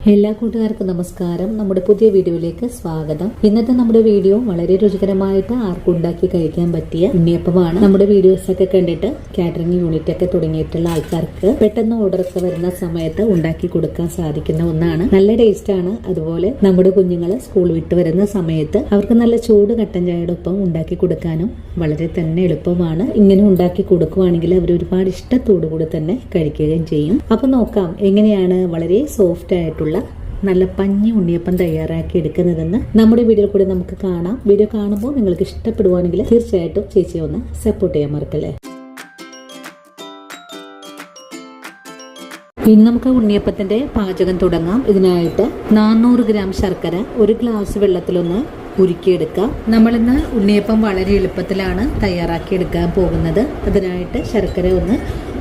എല്ലാ കൂട്ടുകാർക്കും നമസ്കാരം. നമ്മുടെ പുതിയ വീഡിയോയിലേക്ക് സ്വാഗതം. ഇന്നത്തെ നമ്മുടെ വീഡിയോ വളരെ രുചികരമായിട്ട് ആർക്കും ഉണ്ടാക്കി കഴിക്കാൻ പറ്റിയ ഉണ്ണിയപ്പമാണ്. നമ്മുടെ വീഡിയോസ് ഒക്കെ കണ്ടിട്ട് കാറ്ററിംഗ് യൂണിറ്റ് ഒക്കെ തുടങ്ങിയിട്ടുള്ള ആൾക്കാർക്ക് പെട്ടെന്ന് ഓർഡർ ഒക്കെ വരുന്ന സമയത്ത് ഉണ്ടാക്കി കൊടുക്കാൻ സാധിക്കുന്ന ഒന്നാണ്. നല്ല ടേസ്റ്റ് ആണ്. അതുപോലെ നമ്മുടെ കുഞ്ഞുങ്ങൾ സ്കൂൾ വിട്ട് വരുന്ന സമയത്ത് അവർക്ക് നല്ല ചൂട് കട്ടൻ ചായയുടെ ഒപ്പം ഉണ്ടാക്കി കൊടുക്കാനും വളരെ തന്നെ എളുപ്പമാണ്. ഇങ്ങനെ ഉണ്ടാക്കി കൊടുക്കുവാണെങ്കിൽ അവർ ഒരുപാട് ഇഷ്ടത്തോടു കൂടി തന്നെ കഴിക്കുകയും ചെയ്യും. അപ്പൊ നോക്കാം എങ്ങനെയാണ് വളരെ സോഫ്റ്റ് ആയിട്ടുള്ള നല്ല പഞ്ഞി ഉണ്ണിയപ്പം തയ്യാറാക്കി എടുക്കുന്നതെന്ന് നമ്മുടെ വീഡിയോയിൽ കൂടെ നമുക്ക് കാണാം. വീഡിയോ കാണുമ്പോൾ നിങ്ങൾക്ക് ഇഷ്ടപ്പെടുവാണെങ്കിൽ തീർച്ചയായിട്ടും ചേച്ചിയെ ഒന്ന് സപ്പോർട്ട് ചെയ്യാൻ മറക്കല്ലേ. ഇനി നമുക്ക് ഉണ്ണിയപ്പത്തിന്റെ പാചകം തുടങ്ങാം. ഇതിനായിട്ട് 400 ഗ്രാം ശർക്കര 1 ഗ്ലാസ് വെള്ളത്തിലൊന്ന് ഉരുക്കിയെടുക്കാം. നമ്മളിന്ന് ഉണ്ണിയപ്പം വളരെ എളുപ്പത്തിലാണ് തയ്യാറാക്കി എടുക്കാൻ പോകുന്നത്. അതിനായിട്ട് ശർക്കര ഒന്ന്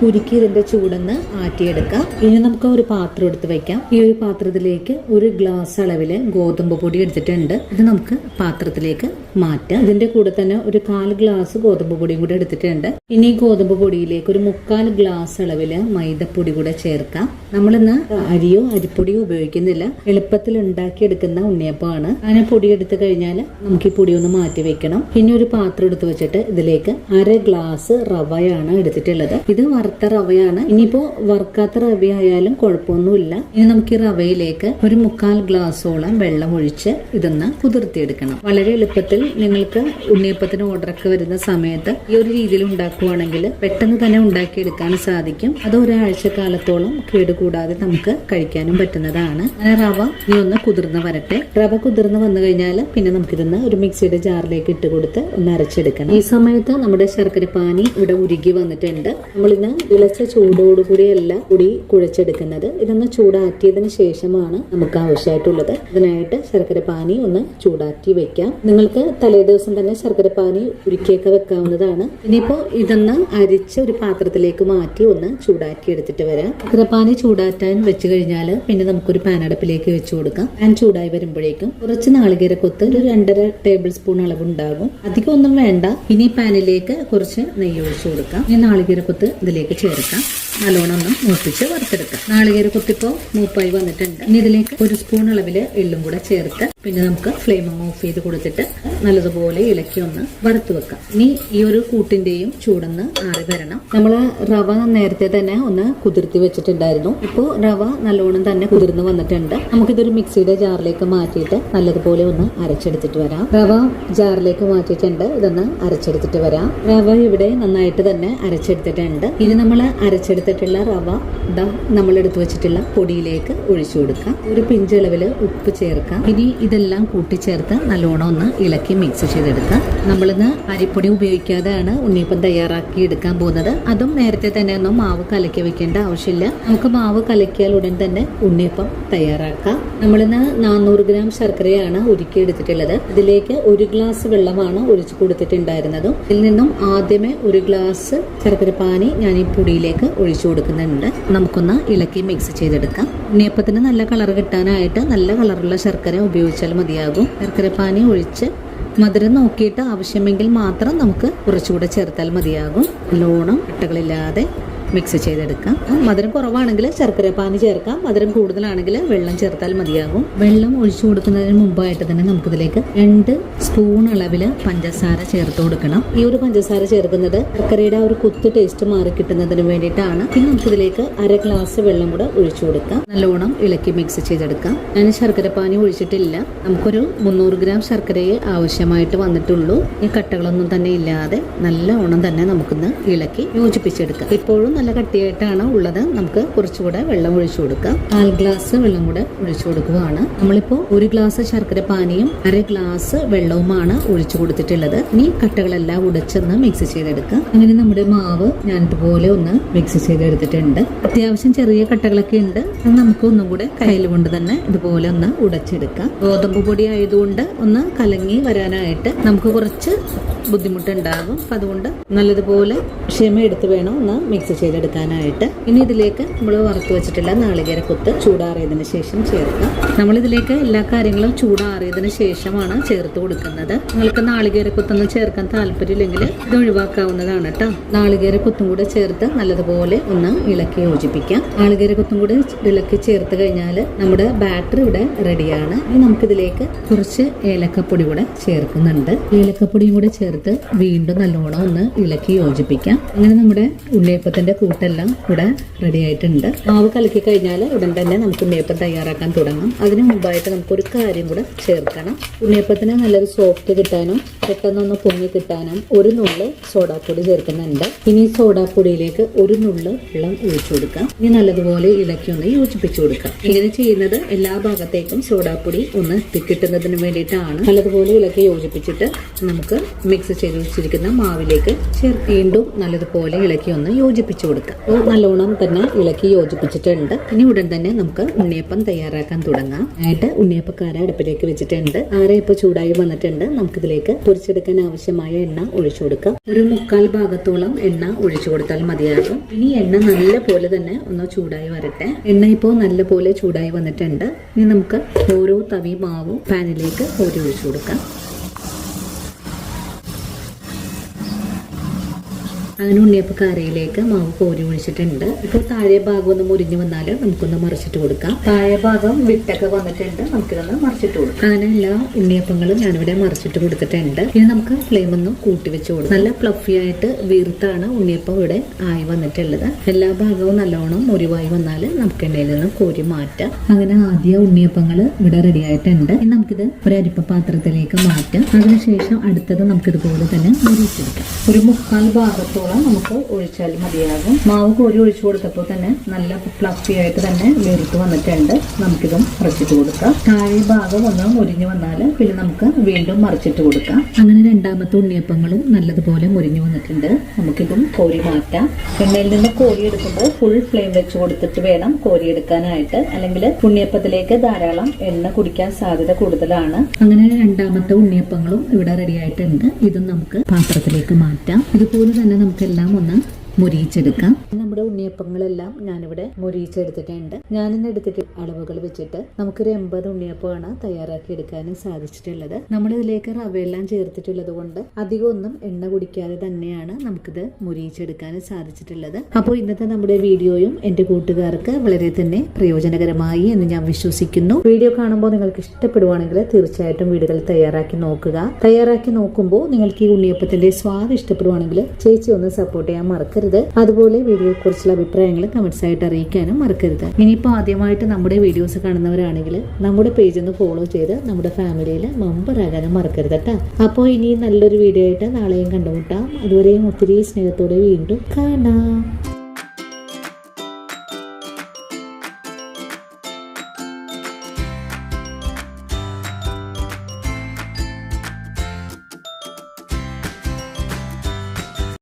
ഉരുക്കി ഇതിന്റെ ചൂടൊന്ന് ആറ്റിയെടുക്കാം. ഇനി നമുക്ക് ഒരു പാത്രം എടുത്ത് വെക്കാം. ഈ ഒരു പാത്രത്തിലേക്ക് 1 ഗ്ലാസ് അളവില് ഗോതമ്പ് പൊടി എടുത്തിട്ടുണ്ട്. ഇത് നമുക്ക് പാത്രത്തിലേക്ക് മാറ്റാം. ഇതിന്റെ കൂടെ തന്നെ ഒരു 1/4 ഗ്ലാസ് ഗോതമ്പ് പൊടിയും കൂടെ എടുത്തിട്ടുണ്ട്. ഇനി ഗോതമ്പ് പൊടിയിലേക്ക് ഒരു 3/4 ഗ്ലാസ് അളവില് മൈദപ്പൊടി കൂടെ ചേർക്കാം. നമ്മളിന്ന് അരിയോ അരിപ്പൊടിയോ ഉപയോഗിക്കുന്നില്ല. എളുപ്പത്തിൽ ഉണ്ടാക്കിയെടുക്കുന്ന ഉണ്ണിയപ്പമാണ്. അങ്ങനെ പൊടി എടുത്തു കഴിഞ്ഞാൽ നമുക്ക് ഈ പൊടി ഒന്ന് മാറ്റി വെക്കണം. പിന്നെ ഒരു പാത്രം എടുത്ത് വെച്ചിട്ട് ഇതിലേക്ക് 1/2 ഗ്ലാസ് റവയാണ് എടുത്തിട്ടുള്ളത്. ഇത് വറുത്ത റവയാണ്. ഇനിയിപ്പോ വറുക്കാത്ത റവയായാലും കുഴപ്പമൊന്നുമില്ല. ഇനി നമുക്ക് ഈ റവയിലേക്ക് ഒരു 3/4 ഗ്ലാസോളം വെള്ളം ഒഴിച്ച് ഇതൊന്ന് കുതിർത്തിയെടുക്കണം. വളരെ എളുപ്പത്തിൽ നിങ്ങൾക്ക് ഉണ്ണിയപ്പത്തിന് ഓർഡർ ഒക്കെ വരുന്ന സമയത്ത് ഈ ഒരു രീതിയിൽ ഉണ്ടാക്കുവാണെങ്കിൽ പെട്ടെന്ന് തന്നെ ഉണ്ടാക്കിയെടുക്കാൻ സാധിക്കും. അത് ഒരാഴ്ച കാലത്തോളം കേടുകൂടാതെ നമുക്ക് കഴിക്കാനും പറ്റുന്നതാണ്. അങ്ങനെ റവ ഇനി ഒന്ന് കുതിർന്ന് വരട്ടെ. റവ കുതിർന്ന് വന്നു കഴിഞ്ഞാൽ പിന്നെ നമുക്കിതൊന്ന് ഒരു മിക്സിയുടെ ജാറിലേക്ക് ഇട്ട് കൊടുത്ത് ഒന്ന് അരച്ചെടുക്കണം. ഈ സമയത്ത് നമ്മുടെ ശർക്കര പാനി ഇവിടെ ഉരുകി വന്നിട്ടുണ്ട്. നമ്മളിന്ന് ഇളച്ച ചൂടോടുകൂടിയല്ല പൊടി കുഴച്ചെടുക്കുന്നത്. ഇതൊന്ന് ചൂടാറ്റിയതിന് ശേഷമാണ് നമുക്ക് ആവശ്യമായിട്ടുള്ളത്. ഇതിനായിട്ട് ശർക്കര പാനി ഒന്ന് ചൂടാറ്റി വെക്കാം. നിങ്ങൾക്ക് തലേ ദിവസം തന്നെ ശർക്കര പാനി ഉരുക്കിയൊക്കെ വെക്കാവുന്നതാണ്. ഇനിയിപ്പോ ഇതൊന്ന് അരിച്ച് ഒരു പാത്രത്തിലേക്ക് മാറ്റി ഒന്ന് ചൂടാക്കി എടുത്തിട്ട് വരാം. ശർക്കര പാനി ചൂടാറ്റാൻ വെച്ച് കഴിഞ്ഞാൽ പിന്നെ നമുക്കൊരു പാനടപ്പിലേക്ക് വെച്ച് കൊടുക്കാം. പാൻ ചൂടായി വരുമ്പോഴേക്കും കുറച്ച് നാളികേരക്കൊത്ത് ഒരു 2.5 ടേബിൾ സ്പൂൺ അളവുണ്ടാകും. അധികം ഒന്നും വേണ്ട. ഇനി പാനിലേക്ക് കുറച്ച് നെയ്യ് ഒഴിച്ചു കൊടുക്കാം. ഇനി നാളികേരക്കൊത്ത് ഇതിലേക്ക് ചേർക്കാം. നല്ലോണം ഒന്ന് മൂപ്പിച്ച് വറുത്തെടുക്കാം. നാളികേരക്കൊത്തിപ്പോ മൂപ്പായി വന്നിട്ടുണ്ട്. ഇനി ഇതിലേക്ക് 1 സ്പൂൺ അളവില് എള്ളും കൂടെ ചേർത്ത് പിന്നെ നമുക്ക് ഫ്ലെയിം ഓഫ് ചെയ്ത് കൊടുത്തിട്ട് നല്ലതുപോലെ ഇളക്കി ഒന്ന് വറുത്ത് വെക്കാം. ഇനി ഈ ഒരു കൂട്ടിന്റെയും ചൂടൊന്ന് ആറി വരണം. നമ്മള് റവ നേരത്തെ തന്നെ ഒന്ന് കുതിർത്തി വെച്ചിട്ടുണ്ടായിരുന്നു. ഇപ്പോ റവ നല്ലോണം തന്നെ കുതിർന്ന് വന്നിട്ടുണ്ട്. നമുക്കിതൊരു മിക്സിയുടെ ജാറിലേക്ക് മാറ്റിയിട്ട് നല്ലതുപോലെ ഒന്ന് അരച്ചെടുത്തിട്ട് വരാം. റവ ജാറിലേക്ക് മാറ്റിയിട്ടുണ്ട്. ഇതൊന്ന് അരച്ചെടുത്തിട്ട് വരാം. റവ ഇവിടെ നന്നായിട്ട് തന്നെ അരച്ചെടുത്തിട്ടുണ്ട്. ഇനി നമ്മൾ അരച്ചെടുത്തിട്ടുള്ള റവ നമ്മൾ എടുത്തു വെച്ചിട്ടുള്ള പൊടിയിലേക്ക് ഒഴിച്ചു കൊടുക്കാം. ഒരു പിഞ്ചളവില് ഉപ്പ് ചേർക്കാം. ഇനി ഇതെല്ലാം കൂട്ടിച്ചേർത്ത് നല്ലോണം ഒന്ന് ഇളക്കി മിക്സ് ചെയ്തെടുക്കാം. നമ്മളിന്ന് അരിപ്പൊടി ഉപയോഗിക്കാതെയാണ് ഉണ്ണിയപ്പം തയ്യാറാക്കി എടുക്കാൻ പോകുന്നത്. അതും നേരത്തെ തന്നെ ഒന്നും മാവ് കലക്കി വെക്കേണ്ട ആവശ്യമില്ല. നമുക്ക് മാവ് കലക്കിയാൽ ഉടൻ തന്നെ ഉണ്ണിയപ്പം തയ്യാറാക്കാം. നമ്മളിന്ന് 400 ഗ്രാം ശർക്കരയാണ് ഉരുക്കി എടുത്തിട്ടുള്ളത്. ഇതിലേക്ക് 1 ഗ്ലാസ് വെള്ളമാണ് ഒഴിച്ചു കൊടുത്തിട്ടുണ്ടായിരുന്നതും. ഇതിൽ നിന്നും ആദ്യമേ 1 ഗ്ലാസ് ശർക്കര പാനി ഞാൻ ഈ പൊടിയിലേക്ക് ഒഴിച്ചു കൊടുക്കുന്നുണ്ട്. നമുക്കൊന്ന് ഇളക്കി മിക്സ് ചെയ്തെടുക്കാം. ഉണ്ണിയപ്പത്തിന് നല്ല കളർ കിട്ടാനായിട്ട് നല്ല കളറുള്ള ശർക്കര ഉപയോഗിച്ചാൽ മതിയാകും. ശർക്കര പാനി ഒഴിച്ച് മധുരം നോക്കിയിട്ട് ആവശ്യമെങ്കിൽ മാത്രം നമുക്ക് കുറച്ചുകൂടെ ചേർത്താൽ മതിയാകും. നല്ലോണം കട്ടകളില്ലാതെ മിക്സ് ചെയ്തെടുക്കാം. മധുരം കുറവാണെങ്കിൽ ശർക്കര പാനി ചേർക്കാം. മധുരം കൂടുതലാണെങ്കിൽ വെള്ളം ചേർത്താൽ മതിയാകും. വെള്ളം ഒഴിച്ചു കൊടുക്കുന്നതിന് മുമ്പായിട്ട് തന്നെ നമുക്കിതിലേക്ക് 2 സ്പൂൺ അളവില് പഞ്ചസാര ചേർത്ത് കൊടുക്കണം. ഈ ഒരു പഞ്ചസാര ചേർക്കുന്നത് ശർക്കരയുടെ ഒരു കുത്ത് ടേസ്റ്റ് മാറി കിട്ടുന്നതിന് വേണ്ടിയിട്ടാണ്. ഇനി നമുക്കിതിലേക്ക് 1/2 ഗ്ലാസ് വെള്ളം കൂടെ ഒഴിച്ചു കൊടുക്കാം. നല്ലോണം ഇളക്കി മിക്സ് ചെയ്തെടുക്കാം. ഞാൻ ശർക്കര പാനി ഒഴിച്ചിട്ടില്ല. നമുക്കൊരു 300 ഗ്രാം ശർക്കരയെ ആവശ്യമായിട്ട് വന്നിട്ടുള്ളൂ. ഈ കട്ടകളൊന്നും തന്നെ ഇല്ലാതെ നല്ലോണം തന്നെ നമുക്കൊന്ന് ഇളക്കി യോജിപ്പിച്ചെടുക്കാം. ഇപ്പോഴും നല്ല കട്ടിയായിട്ടാണ് ഉള്ളത്. നമുക്ക് കുറച്ചുകൂടെ വെള്ളം ഒഴിച്ചു കൊടുക്കാം. 1/4 ഗ്ലാസ് വെള്ളം കൂടെ ഒഴിച്ചു കൊടുക്കുകയാണ്. നമ്മളിപ്പോ 1 ഗ്ലാസ് ശർക്കര പാനിയും 1/2 ഗ്ലാസ് വെള്ളവുമാണ് ഒഴിച്ചു കൊടുത്തിട്ടുള്ളത്. ഇനി കട്ടകളെല്ലാം ഉടച്ചൊന്ന് മിക്സ് ചെയ്തെടുക്കാം. അങ്ങനെ നമ്മുടെ മാവ് ഞാൻ ഇതുപോലെ ഒന്ന് മിക്സ് ചെയ്തെടുത്തിട്ടുണ്ട്. അത്യാവശ്യം ചെറിയ കട്ടകളൊക്കെ ഉണ്ട്. നമുക്ക് ഒന്നും കൂടെ കയ്യിൽ കൊണ്ട് തന്നെ ഇതുപോലെ ഒന്ന് ഉടച്ചെടുക്കാം. ഗോതമ്പ് പൊടി ആയതുകൊണ്ട് ഒന്ന് കലങ്ങി വരാനായിട്ട് നമുക്ക് കുറച്ച് ബുദ്ധിമുട്ടുണ്ടാകും. അപ്പം അതുകൊണ്ട് നല്ലതുപോലെ ക്ഷമയെടുത്ത് വേണം ഒന്ന് മിക്സ് ചെയ്തെടുക്കാനായിട്ട്. ഇനി ഇതിലേക്ക് നമ്മൾ വറുത്ത് വെച്ചിട്ടുള്ള നാളികേരക്കൊത്ത് ചൂടാറിയതിന് ശേഷം ചേർക്കാം. നമ്മളിതിലേക്ക് എല്ലാ കാര്യങ്ങളും ചൂടാറിയതിന് ശേഷമാണ് ചേർത്ത് കൊടുക്കുന്നത്. നിങ്ങൾക്ക് നാളികേരക്കൊത്തൊന്നും ചേർക്കാൻ താല്പര്യമില്ലെങ്കിൽ ഇത് ഒഴിവാക്കാവുന്നതാണ് കേട്ടോ. നാളികേരക്കൊത്തും കൂടെ ചേർത്ത് നല്ലതുപോലെ ഒന്ന് ഇളക്കി യോജിപ്പിക്കാം. നാളികേരക്കൊത്തും കൂടെ ഇളക്കി ചേർത്ത് കഴിഞ്ഞാൽ നമ്മുടെ ബാറ്റർ ഇവിടെ റെഡിയാണ്. ഇനി നമുക്കിതിലേക്ക് കുറച്ച് ഏലക്കപ്പൊടി കൂടെ ചേർക്കുന്നുണ്ട്. ഏലക്കപ്പൊടിയും കൂടെ ചേർത്ത് വീണ്ടും നല്ലോണം ഒന്ന് ഇളക്കി യോജിപ്പിക്കാം. അങ്ങനെ നമ്മുടെ ഉണ്ണിയപ്പത്തിന്റെ കൂട്ടെല്ലാം ഇവിടെ റെഡി ആയിട്ടുണ്ട്. മാവ് കലക്കി കഴിഞ്ഞാൽ ഉടൻ തന്നെ നമുക്ക് ഉണ്ണിയപ്പം തയ്യാറാക്കാൻ തുടങ്ങാം. അതിന് മുമ്പായിട്ട് നമുക്കൊരു കാര്യം കൂടെ ചേർക്കണം. ഉണ്ണിയപ്പത്തിന് നല്ലൊരു സോഫ്റ്റ് കിട്ടാനും പെട്ടെന്നൊന്ന് പൊങ്ങി കിട്ടാനും ഒരു നുള്ള് സോഡാപ്പൊടി ചേർക്കുന്നുണ്ട്. ഇനി സോഡാപ്പൊടിയിലേക്ക് ഒരു നുള്ള് വെള്ളം ഒഴിച്ചു കൊടുക്കാം. ഇനി നല്ലതുപോലെ ഇളക്കി ഒന്ന് യോജിപ്പിച്ചു കൊടുക്കാം. ഇങ്ങനെ ചെയ്യുന്നത് എല്ലാ ഭാഗത്തേക്കും സോഡാപ്പൊടി ഒന്ന് എത്തിക്കിട്ടുന്നതിന് വേണ്ടിയിട്ടാണ്. നല്ലതുപോലെ ഇളക്കി യോജിപ്പിച്ചിട്ട് നമുക്ക് മിക്സ് ചെയ്ത് വെച്ചിരിക്കുന്ന മാവിലേക്ക് വീണ്ടും നല്ലതുപോലെ ഇളക്കി ഒന്ന് യോജിപ്പിച്ചു കൊടുക്കാം. നല്ലോണം തന്നെ ഇളക്കി യോജിപ്പിച്ചിട്ടുണ്ട്. ഇനി ഉടൻ തന്നെ നമുക്ക് ഉണ്ണിയപ്പം തയ്യാറാക്കാൻ തുടങ്ങാം. ആയിട്ട് ഉണ്ണിയപ്പക്കാര അടുപ്പിലേക്ക് വെച്ചിട്ടുണ്ട്. ആര ഇപ്പോൾ ചൂടായി വന്നിട്ടുണ്ട്. നമുക്കിതിലേക്ക് പൊരിച്ചെടുക്കാൻ ആവശ്യമായ എണ്ണ ഒഴിച്ചു കൊടുക്കാം. ഒരു 3/4 ഭാഗത്തോളം എണ്ണ ഒഴിച്ചു കൊടുത്താൽ മതിയാകും. ഇനി എണ്ണ നല്ല പോലെ തന്നെ ഒന്ന് ചൂടായി വരട്ടെ. എണ്ണ ഇപ്പോൾ നല്ല പോലെ ചൂടായി വന്നിട്ടുണ്ട്. ഇനി നമുക്ക് ഓരോ തവി മാവും പാനിലേക്ക് ഒഴിച്ചു കൊടുക്കാം. അങ്ങനെ ഉണ്ണിയപ്പക്കാരയിലേക്ക് മാവ് കോരി ഒഴിച്ചിട്ടുണ്ട്. ഇപ്പോൾ താഴെ ഭാഗം ഒന്ന് മുരിഞ്ഞു വന്നാൽ നമുക്കൊന്ന് മറിച്ചിട്ട് കൊടുക്കാം. താഴെ ഭാഗം വിട്ടൊക്കെ വന്നിട്ടുണ്ട്. നമുക്കിതൊന്ന് മറിച്ചിട്ട് കൊടുക്കാം. അങ്ങനെ എല്ലാ ഉണ്ണിയപ്പങ്ങളും ഞാനിവിടെ മറിച്ചിട്ട് കൊടുത്തിട്ടുണ്ട്. ഇനി നമുക്ക് ഫ്ലെയിം ഒന്ന് കൂട്ടി വെച്ച് കൊടുക്കാം. നല്ല ഫ്ലഫി ആയിട്ട് വീർത്താണ് ഉണ്ണിയപ്പം ഇവിടെ ആയി വന്നിട്ടുള്ളത്. എല്ലാ ഭാഗവും നല്ലോണം മുരിവായി വന്നാൽ നമുക്ക് എണ്ണയിൽ നിന്ന് കോരി മാറ്റാം. അങ്ങനെ ആദ്യ ഉണ്ണിയപ്പങ്ങൾ ഇവിടെ റെഡി ആയിട്ടുണ്ട്. ഇനി നമുക്കിത് ഒരു അരിപ്പ പാത്രത്തിലേക്ക് മാറ്റാം. അതിനുശേഷം അടുത്തത് നമുക്കിതുപോലെ തന്നെ മുരിച്ചെടുക്കാം. ഒരു 3/4 ഭാഗത്തോളം നമുക്ക് ഒഴിച്ചാൽ മതിയാകും. മാവ് കോരി ഒഴിച്ചു കൊടുത്തപ്പോൾ തന്നെ നല്ല ഫ്ലഫി ആയിട്ട് തന്നെ വീർത്ത് വന്നിട്ടുണ്ട്. നമുക്കിതും മറിച്ചിട്ട് കൊടുക്കാം. താഴെ ഭാഗം ഒന്ന് മുരിഞ്ഞു വന്നാൽ പിന്നെ നമുക്ക് വീണ്ടും മറിച്ചിട്ട് കൊടുക്കാം. അങ്ങനെ രണ്ടാമത്തെ ഉണ്ണിയപ്പങ്ങളും നല്ലതുപോലെ മുരിഞ്ഞു വന്നിട്ടുണ്ട്. നമുക്കിതും കോരി മാറ്റാം. എണ്ണയിൽ നിന്ന് കോരി എടുക്കുമ്പോൾ ഫുൾ ഫ്ലെയിം വെച്ച് കൊടുത്തിട്ട് വേണം കോരി എടുക്കാനായിട്ട്. അല്ലെങ്കിൽ ഉണ്ണിയപ്പത്തിലേക്ക് ധാരാളം എണ്ണ കുടിക്കാൻ സാധ്യത കൂടുതലാണ്. അങ്ങനെ രണ്ടാമത്തെ ഉണ്ണിയപ്പങ്ങളും ഇവിടെ റെഡി ആയിട്ടുണ്ട്. ഇതും നമുക്ക് പാത്രത്തിലേക്ക് മാറ്റാം. ഇതുപോലെ തന്നെ നമുക്കെല്ലാം ഒന്ന് മുരിയിച്ചെടുക്കാം. നമ്മുടെ ഉണ്ണിയപ്പങ്ങളെല്ലാം ഞാനിവിടെ മുരിയിച്ചെടുത്തിട്ടുണ്ട്. ഞാനിന്ന് എടുത്തിട്ട് അളവുകൾ വെച്ചിട്ട് നമുക്കൊരു 80 ഉണ്ണിയപ്പമാണ് തയ്യാറാക്കി എടുക്കാനും സാധിച്ചിട്ടുള്ളത്. നമ്മളിതിലേക്ക് റവയെല്ലാം ചേർത്തിട്ടുള്ളത് കൊണ്ട് അധികം ഒന്നും എണ്ണ കുടിക്കാതെ തന്നെയാണ് നമുക്കിത് മുരിയിച്ചെടുക്കാനും സാധിച്ചിട്ടുള്ളത്. അപ്പോൾ ഇന്നത്തെ നമ്മുടെ വീഡിയോയും എൻ്റെ കൂട്ടുകാർക്ക് വളരെ തന്നെ പ്രയോജനകരമായി എന്ന് ഞാൻ വിശ്വസിക്കുന്നു. വീഡിയോ കാണുമ്പോൾ നിങ്ങൾക്ക് ഇഷ്ടപ്പെടുവാണെങ്കിൽ തീർച്ചയായിട്ടും വീടുകൾ തയ്യാറാക്കി നോക്കുക. തയ്യാറാക്കി നോക്കുമ്പോൾ നിങ്ങൾക്ക് ഈ ഉണ്ണിയപ്പത്തിന്റെ സ്വാദ് ഇഷ്ടപ്പെടുവാണെങ്കിൽ ചേച്ചി ഒന്ന് സപ്പോർട്ട് ചെയ്യാൻ മറക്കരുത്. അതുപോലെ വീഡിയോയെ കുറിച്ചുള്ള അഭിപ്രായങ്ങൾ കമന്റ്സ് ആയിട്ട് അറിയിക്കാനും മറക്കരുത്. ഇനിയിപ്പോൾ ആദ്യമായിട്ട് നമ്മുടെ വീഡിയോസ് കാണുന്നവരാണെങ്കിൽ നമ്മുടെ പേജ് ഒന്ന് ഫോളോ ചെയ്ത് നമ്മുടെ ഫാമിലിയിൽ മെമ്പർ ആകാനും മറക്കരുത് കേട്ടോ. അപ്പോൾ ഇനി നല്ലൊരു വീഡിയോ ആയിട്ട് നാളെയും കണ്ടുമുട്ടാം. അതുവരെയും ഒത്തിരി സ്നേഹത്തോടെ വീണ്ടും കാണാം.